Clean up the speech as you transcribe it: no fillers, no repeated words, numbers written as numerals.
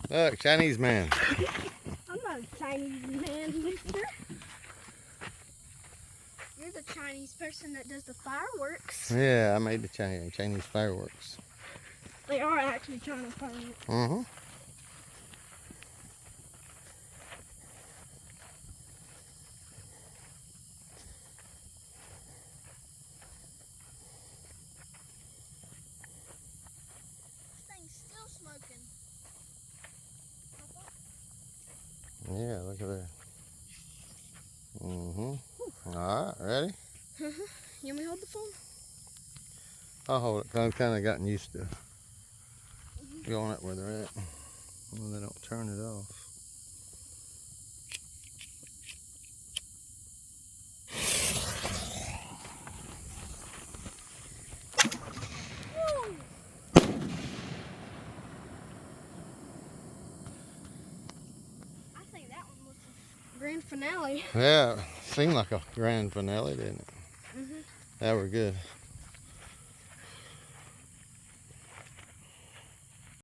Look, Chinese man. I'm not a Chinese man, mister. You're the Chinese person that does the fireworks. Yeah, I made the Chinese fireworks. They are actually China fireworks. Mm-hmm. This thing's still smoking. Yeah, look at that. Mm-hmm. All right, ready? You want me to hold the phone? I'll hold it. I've kind of gotten used to going up where they're at. Well, they don't turn it off. I think that one was the grand finale. Yeah, seemed like a grand finale, didn't it? Mm-hmm. That were good.